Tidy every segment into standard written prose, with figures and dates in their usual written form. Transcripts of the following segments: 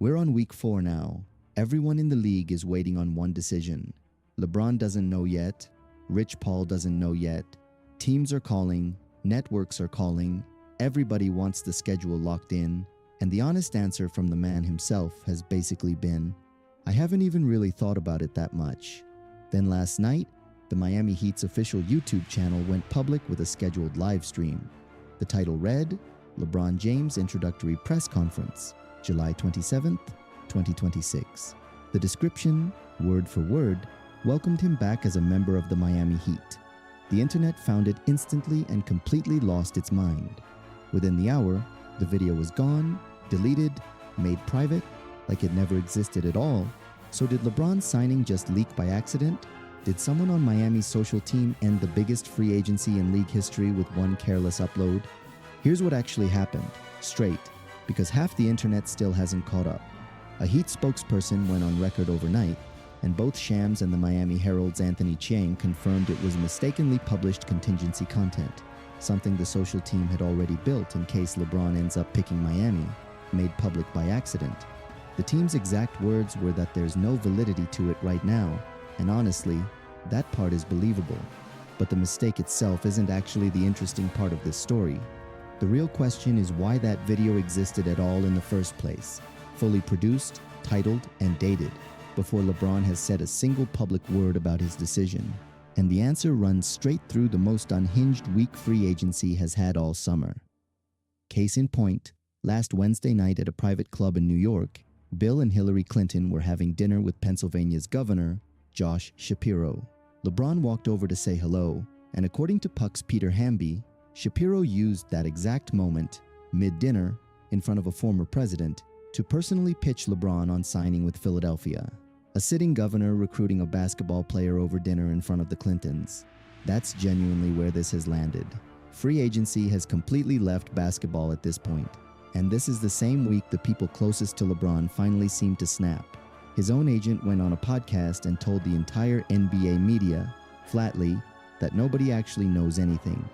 We're on week 4 now. Everyone in the league is waiting on one decision. LeBron doesn't know yet. Rich Paul doesn't know yet. Teams are calling. Networks are calling. Everybody wants the schedule locked in. And the honest answer from the man himself has basically been, I haven't even really thought about it that much. Then last night, the Miami Heat's official YouTube channel went public with a scheduled live stream. The title read, LeBron James Introductory Press Conference, July 27th, 2026. The description, word for word, welcomed him back as a member of the Miami Heat. The internet found it instantly and completely lost its mind. Within the hour, the video was gone, deleted, made private, like it never existed at all. So did LeBron's signing just leak by accident? Did someone on Miami's social team end the biggest free agency in league history with one careless upload? Here's what actually happened, straight, because half the internet still hasn't caught up. A Heat spokesperson went on record overnight, and both Shams and the Miami Herald's Anthony Chiang confirmed it was mistakenly published contingency content, something the social team had already built in case LeBron ends up picking Miami, made public by accident. The team's exact words were that there's no validity to it right now, and honestly, that part is believable. But the mistake itself isn't actually the interesting part of this story. The real question is why that video existed at all in the first place, fully produced, titled, and dated, before LeBron has said a single public word about his decision. And the answer runs straight through the most unhinged week free agency has had all summer. Case in point, last Wednesday night at a private club in New York, Bill and Hillary Clinton were having dinner with Pennsylvania's governor, Josh Shapiro. LeBron walked over to say hello, and according to Puck's Peter Hamby, Shapiro used that exact moment, mid-dinner, in front of a former president, to personally pitch LeBron on signing with Philadelphia. A sitting governor recruiting a basketball player over dinner in front of the Clintons. That's genuinely where this has landed. Free agency has completely left basketball at this point. And this is the same week the people closest to LeBron finally seemed to snap. His own agent went on a podcast and told the entire NBA media, flatly, that nobody actually knows anything.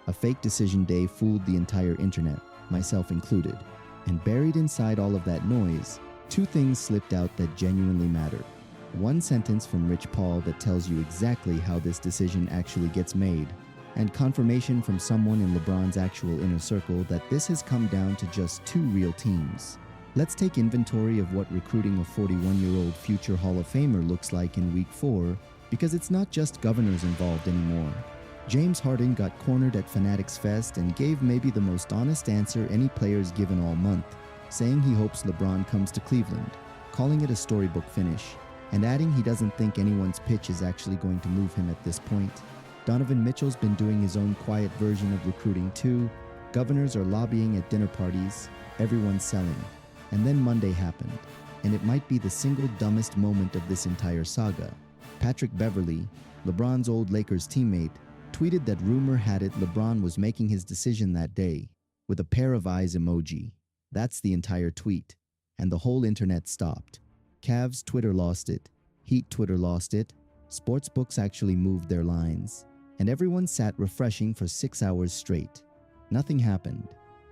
A fake decision day fooled the entire internet, myself included. And buried inside all of that noise, two things slipped out that genuinely mattered. One sentence from Rich Paul that tells you exactly how this decision actually gets made, and confirmation from someone in LeBron's actual inner circle that this has come down to just two real teams. Let's take inventory of what recruiting a 41-year-old future Hall of Famer looks like in week 4, because it's not just governors involved anymore. James Harden got cornered at Fanatics Fest and gave maybe the most honest answer any player's given all month, saying he hopes LeBron comes to Cleveland, calling it a storybook finish, and adding he doesn't think anyone's pitch is actually going to move him at this point. Donovan Mitchell's been doing his own quiet version of recruiting too. Governors are lobbying at dinner parties, everyone's selling. And then Monday happened, and it might be the single dumbest moment of this entire saga. Patrick Beverley, LeBron's old Lakers teammate, tweeted that rumor had it LeBron was making his decision that day, with a pair of eyes emoji. That's the entire tweet, and the whole internet stopped. Cavs Twitter lost it, Heat Twitter lost it, sportsbooks actually moved their lines, and everyone sat refreshing for 6 hours straight. Nothing happened.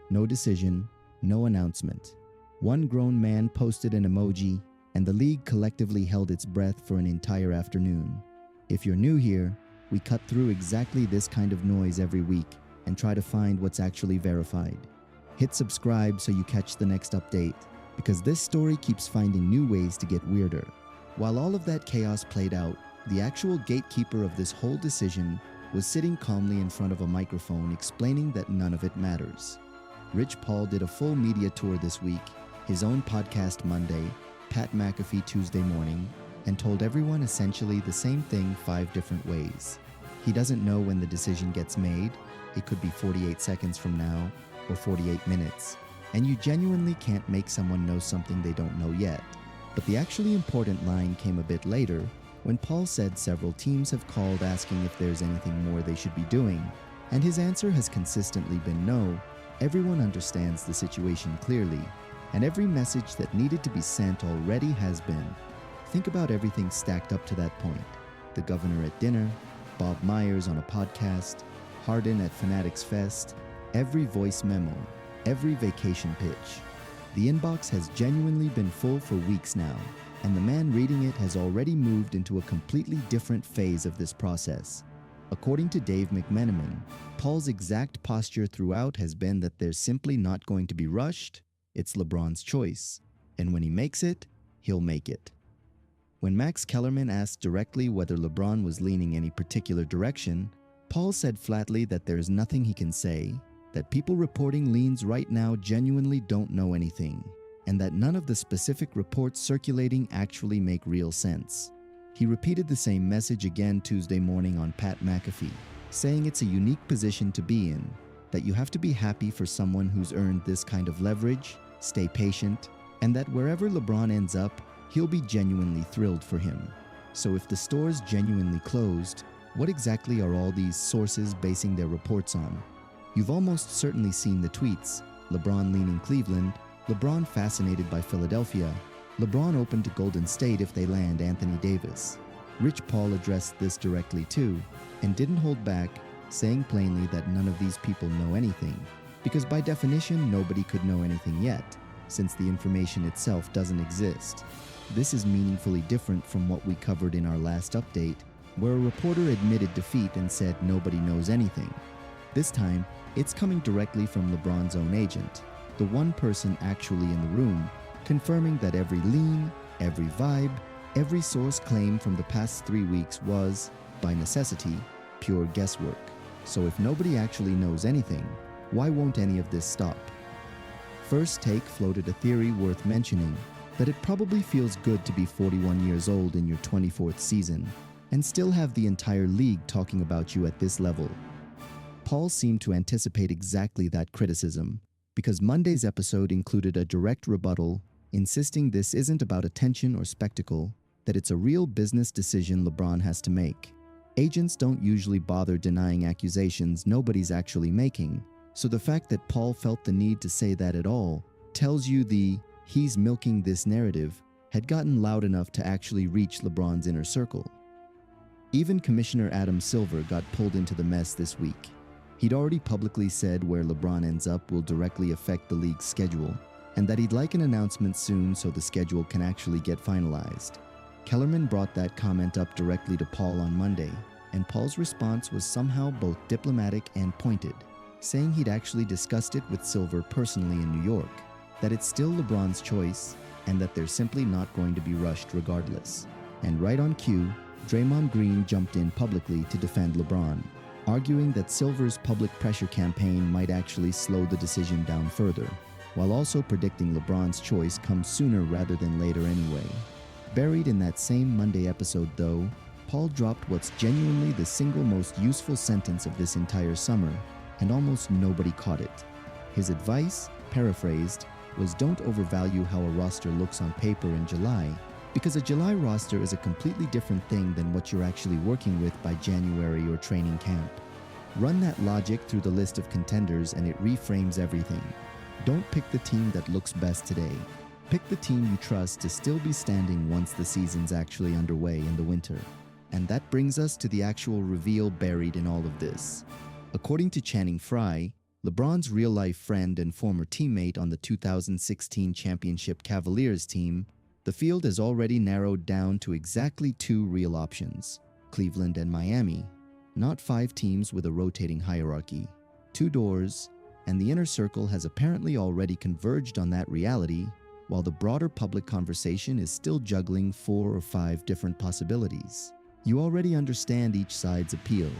No decision, no announcement. One grown man posted an emoji, and the league collectively held its breath for an entire afternoon. If you're new here, we cut through exactly this kind of noise every week and try to find what's actually verified. Hit subscribe so you catch the next update, because this story keeps finding new ways to get weirder. While all of that chaos played out, the actual gatekeeper of this whole decision was sitting calmly in front of a microphone explaining that none of it matters. Rich Paul did a full media tour this week, his own podcast Monday, Pat McAfee Tuesday morning, and told everyone essentially the same thing 5 different ways. He doesn't know when the decision gets made. It could be 48 seconds from now or 48 minutes. And you genuinely can't make someone know something they don't know yet. But the actually important line came a bit later when Paul said several teams have called asking if there's anything more they should be doing, and his answer has consistently been no. Everyone understands the situation clearly, and every message that needed to be sent already has been. Think about everything stacked up to that point. The governor at dinner, Bob Myers on a podcast, Harden at Fanatics Fest, every voice memo, every vacation pitch. The inbox has genuinely been full for weeks now, and the man reading it has already moved into a completely different phase of this process. According to Dave McMenamin, Paul's exact posture throughout has been that there's simply not going to be rushed, it's LeBron's choice, and when he makes it, he'll make it. When Max Kellerman asked directly whether LeBron was leaning any particular direction, Paul said flatly that there's nothing he can say, that people reporting leans right now genuinely don't know anything, and that none of the specific reports circulating actually make real sense. He repeated the same message again Tuesday morning on Pat McAfee, saying it's a unique position to be in, that you have to be happy for someone who's earned this kind of leverage, stay patient, and that wherever LeBron ends up, he'll be genuinely thrilled for him. So if the store's genuinely closed, what exactly are all these sources basing their reports on? You've almost certainly seen the tweets: LeBron leaning Cleveland, LeBron fascinated by Philadelphia, LeBron open to Golden State if they land Anthony Davis. Rich Paul addressed this directly too, and didn't hold back, saying plainly that none of these people know anything, because by definition nobody could know anything yet, since the information itself doesn't exist. This is meaningfully different from what we covered in our last update, where a reporter admitted defeat and said nobody knows anything. This time, it's coming directly from LeBron's own agent, the one person actually in the room, confirming that every lean, every vibe, every source claim from the past 3 weeks was, by necessity, pure guesswork. So if nobody actually knows anything, why won't any of this stop? First Take floated a theory worth mentioning, that it probably feels good to be 41 years old in your 24th season and still have the entire league talking about you at this level. Paul seemed to anticipate exactly that criticism, because Monday's episode included a direct rebuttal, insisting this isn't about attention or spectacle, that it's a real business decision LeBron has to make. Agents don't usually bother denying accusations nobody's actually making, so the fact that Paul felt the need to say that at all tells you the "he's milking this" narrative had gotten loud enough to actually reach LeBron's inner circle. Even Commissioner Adam Silver got pulled into the mess this week. He'd already publicly said where LeBron ends up will directly affect the league's schedule, and that he'd like an announcement soon so the schedule can actually get finalized. Kellerman brought that comment up directly to Paul on Monday, and Paul's response was somehow both diplomatic and pointed, saying he'd actually discussed it with Silver personally in New York, that it's still LeBron's choice, and that they're simply not going to be rushed regardless. And right on cue, Draymond Green jumped in publicly to defend LeBron, arguing that Silver's public pressure campaign might actually slow the decision down further, while also predicting LeBron's choice comes sooner rather than later anyway. Buried in that same Monday episode though, Paul dropped what's genuinely the single most useful sentence of this entire summer, and almost nobody caught it. His advice, paraphrased, was don't overvalue how a roster looks on paper in July, because a July roster is a completely different thing than what you're actually working with by January or training camp. Run that logic through the list of contenders and it reframes everything. Don't pick the team that looks best today. Pick the team you trust to still be standing once the season's actually underway in the winter. And that brings us to the actual reveal buried in all of this. According to Channing Frye, LeBron's real-life friend and former teammate on the 2016 championship Cavaliers team, the field has already narrowed down to exactly 2 real options, Cleveland and Miami, not 5 teams with a rotating hierarchy, 2 doors, and the inner circle has apparently already converged on that reality, while the broader public conversation is still juggling 4 or 5 different possibilities. You already understand each side's appeal.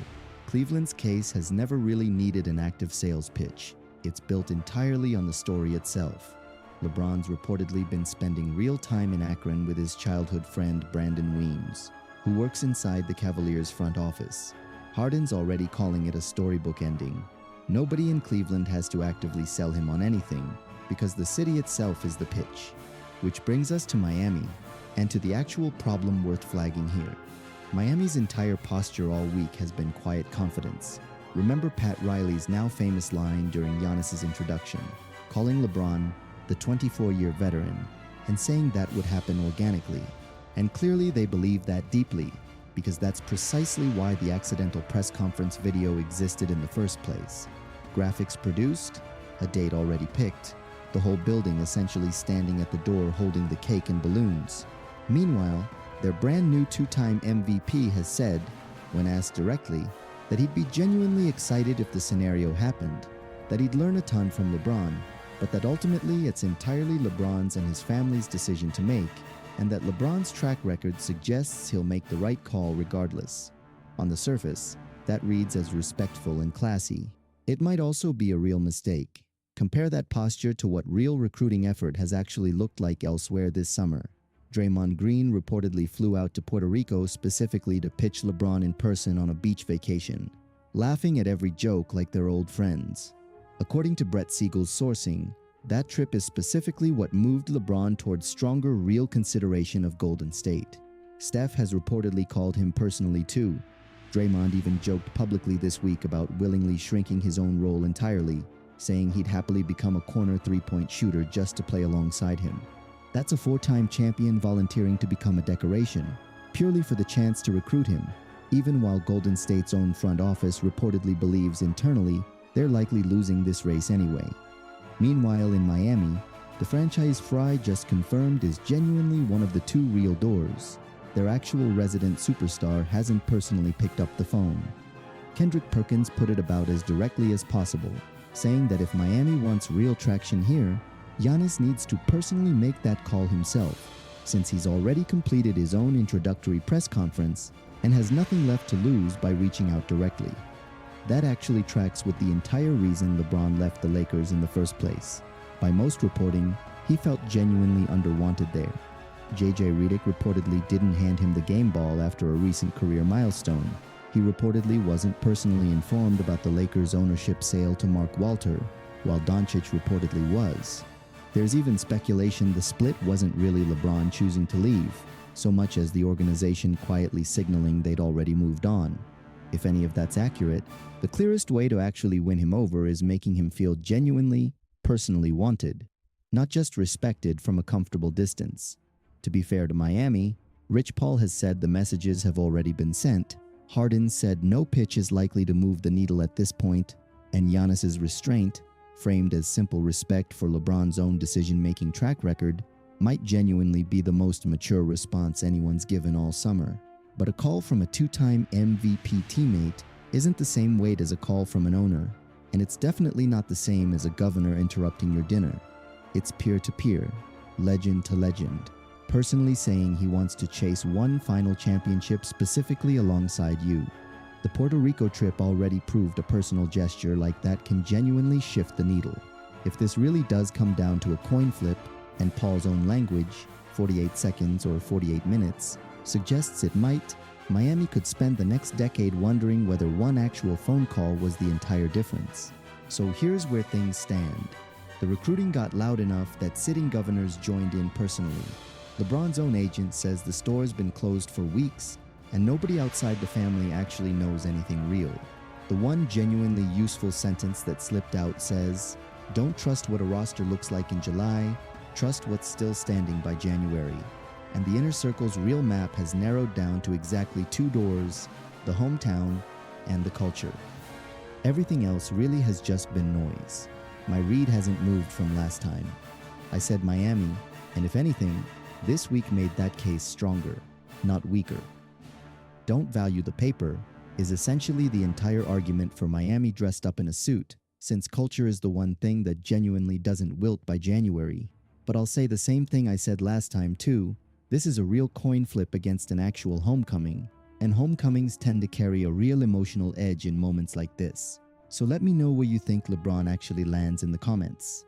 Cleveland's case has never really needed an active sales pitch. It's built entirely on the story itself. LeBron's reportedly been spending real time in Akron with his childhood friend Brandon Weems, who works inside the Cavaliers' front office. Harden's already calling it a storybook ending. Nobody in Cleveland has to actively sell him on anything, because the city itself is the pitch. Which brings us to Miami, and to the actual problem worth flagging here. Miami's entire posture all week has been quiet confidence. Remember Pat Riley's now famous line during Giannis's introduction, calling LeBron the 24-year veteran, and saying that would happen organically. And clearly they believe that deeply, because that's precisely why the accidental press conference video existed in the first place. Graphics produced, a date already picked, the whole building essentially standing at the door holding the cake and balloons. Meanwhile, their brand new two-time MVP has said, when asked directly, that he'd be genuinely excited if the scenario happened, that he'd learn a ton from LeBron, but that ultimately it's entirely LeBron's and his family's decision to make, and that LeBron's track record suggests he'll make the right call regardless. On the surface, that reads as respectful and classy. It might also be a real mistake. Compare that posture to what real recruiting effort has actually looked like elsewhere this summer. Draymond Green reportedly flew out to Puerto Rico specifically to pitch LeBron in person on a beach vacation, laughing at every joke like they're old friends. According to Brett Siegel's sourcing, that trip is specifically what moved LeBron towards stronger real consideration of Golden State. Steph has reportedly called him personally too. Draymond even joked publicly this week about willingly shrinking his own role entirely, saying he'd happily become a corner three-point shooter just to play alongside him. That's a four-time champion volunteering to become a decoration, purely for the chance to recruit him, even while Golden State's own front office reportedly believes internally they're likely losing this race anyway. Meanwhile, in Miami, the franchise Fry just confirmed is genuinely one of the two real doors. Their actual resident superstar hasn't personally picked up the phone. Kendrick Perkins put it about as directly as possible, saying that if Miami wants real traction here, Giannis needs to personally make that call himself, since he's already completed his own introductory press conference and has nothing left to lose by reaching out directly. That actually tracks with the entire reason LeBron left the Lakers in the first place. By most reporting, he felt genuinely underwanted there. JJ Redick reportedly didn't hand him the game ball after a recent career milestone. He reportedly wasn't personally informed about the Lakers' ownership sale to Mark Walter, while Doncic reportedly was. There's even speculation the split wasn't really LeBron choosing to leave, so much as the organization quietly signaling they'd already moved on. If any of that's accurate, the clearest way to actually win him over is making him feel genuinely, personally wanted, not just respected from a comfortable distance. To be fair to Miami, Rich Paul has said the messages have already been sent, Harden said no pitch is likely to move the needle at this point, and Giannis's restraint, framed as simple respect for LeBron's own decision-making track record, might genuinely be the most mature response anyone's given all summer. But a call from a two-time MVP teammate isn't the same weight as a call from an owner, and it's definitely not the same as a governor interrupting your dinner. It's peer-to-peer, legend to legend, personally saying he wants to chase one final championship specifically alongside you. The Puerto Rico trip already proved a personal gesture like that can genuinely shift the needle. If this really does come down to a coin flip, and Paul's own language, 48 seconds or 48 minutes, suggests it might, Miami could spend the next decade wondering whether one actual phone call was the entire difference. So here's where things stand. The recruiting got loud enough that sitting governors joined in personally. LeBron's own agent says the store's been closed for weeks, and nobody outside the family actually knows anything real. The one genuinely useful sentence that slipped out says, "Don't trust what a roster looks like in July, trust what's still standing by January." And the inner circle's real map has narrowed down to exactly two doors: the hometown and the culture. Everything else really has just been noise. My read hasn't moved from last time. I said Miami, and if anything, this week made that case stronger, not weaker. "Don't value the paper" is essentially the entire argument for Miami dressed up in a suit, since culture is the one thing that genuinely doesn't wilt by January. But I'll say the same thing I said last time too. This is a real coin flip against an actual homecoming, and homecomings tend to carry a real emotional edge in moments like this. So let me know where you think LeBron actually lands in the comments.